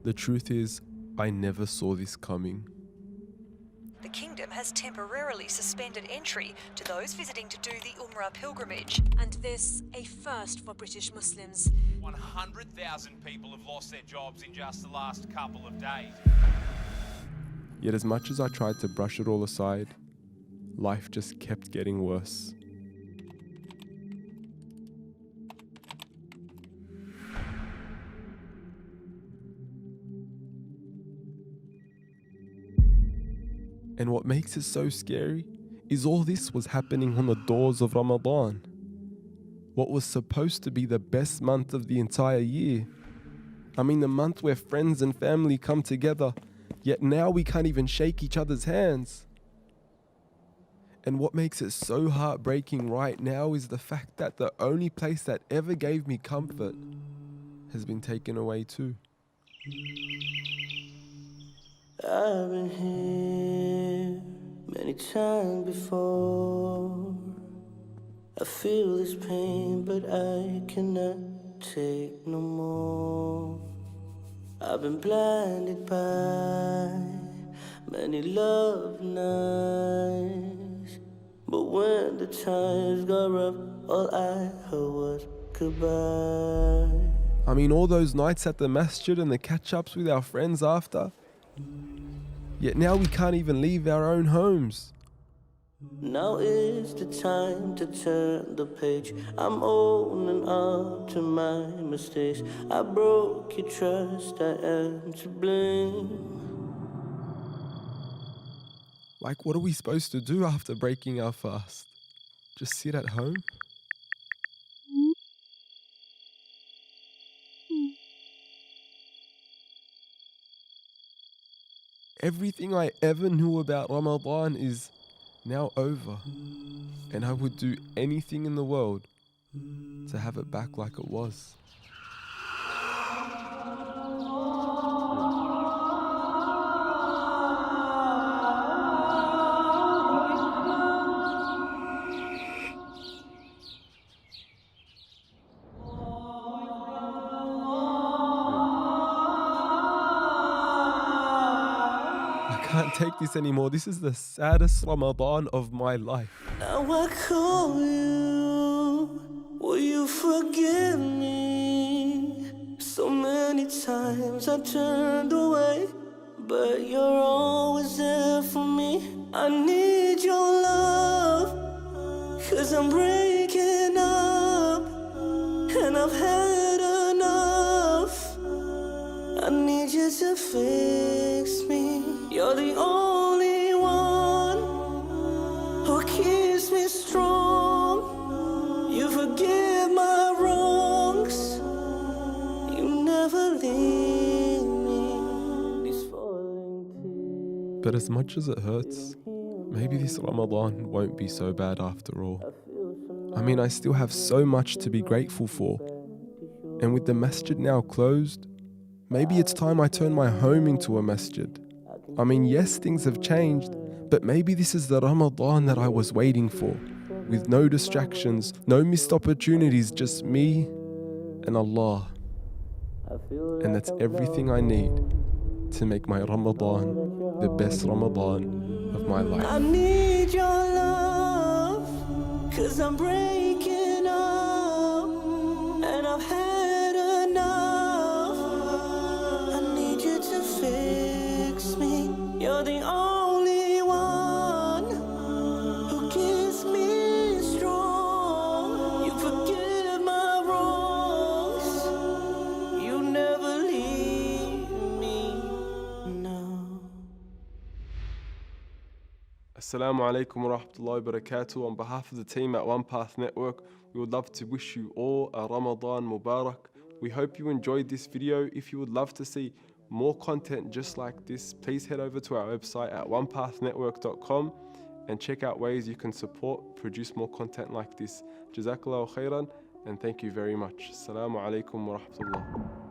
The truth is, I never saw this coming. The kingdom has temporarily suspended entry to those visiting to do the Umrah pilgrimage. And this, a first for British Muslims. 100,000 people have lost their jobs in just the last couple of days. Yet as much as I tried to brush it all aside, life just kept getting worse. And what makes it so scary is all this was happening on the doors of Ramadan. What was supposed to be the best month of the entire year. I mean, the month where friends and family come together, yet now we can't even shake each other's hands. And what makes it so heartbreaking right now is the fact that the only place that ever gave me comfort has been taken away too. I've been here many times before. I feel this pain, but I cannot take no more. I've been blinded by many love nights, but when the times got rough, all I heard was goodbye. I mean, all those nights at the masjid and the catch-ups with our friends after. Yet now we can't even leave our own homes. Now is the time to turn the page. I'm owning up to my mistakes. I broke your trust, I am to blame. Like, what are we supposed to do after breaking our fast? Just sit at home? Everything I ever knew about Ramadan is now over, and I would do anything in the world to have it back like it was. I can't take this anymore. This is the saddest Ramadan of my life. Now I call you, will you forgive me? So many times I turned away, but you're always there for me. I need your love, 'cause I'm breaking up, and I've had enough. I need you to fix me. You're the only one who keeps me strong. You forgive my wrongs. You never leave me. These falling tears. But as much as it hurts, maybe this Ramadan won't be so bad after all. I mean, I still have so much to be grateful for. And with the masjid now closed, maybe it's time I turn my home into a masjid. I mean, yes, things have changed, but maybe this is the Ramadan that I was waiting for, with no distractions, no missed opportunities, just me and Allah. And that's everything I need to make my Ramadan the best Ramadan of my life. I need your love, 'cause I'm breaking up, and I've had enough. I need you to fix me. You're the only one who keeps me strong. You forgive my wrongs. You never leave me. No. Assalamu alaikum wa rahmatullahi wa barakatuh. On behalf of the team at OnePath Network, we would love to wish you all a Ramadan Mubarak. We hope you enjoyed this video. If you would love to see more content just like this, please head over to our website at onepathnetwork.com and check out ways you can produce more content like this. Jazakallahu khairan, and thank you very much. Assalamu alaikum wa rahmatullah.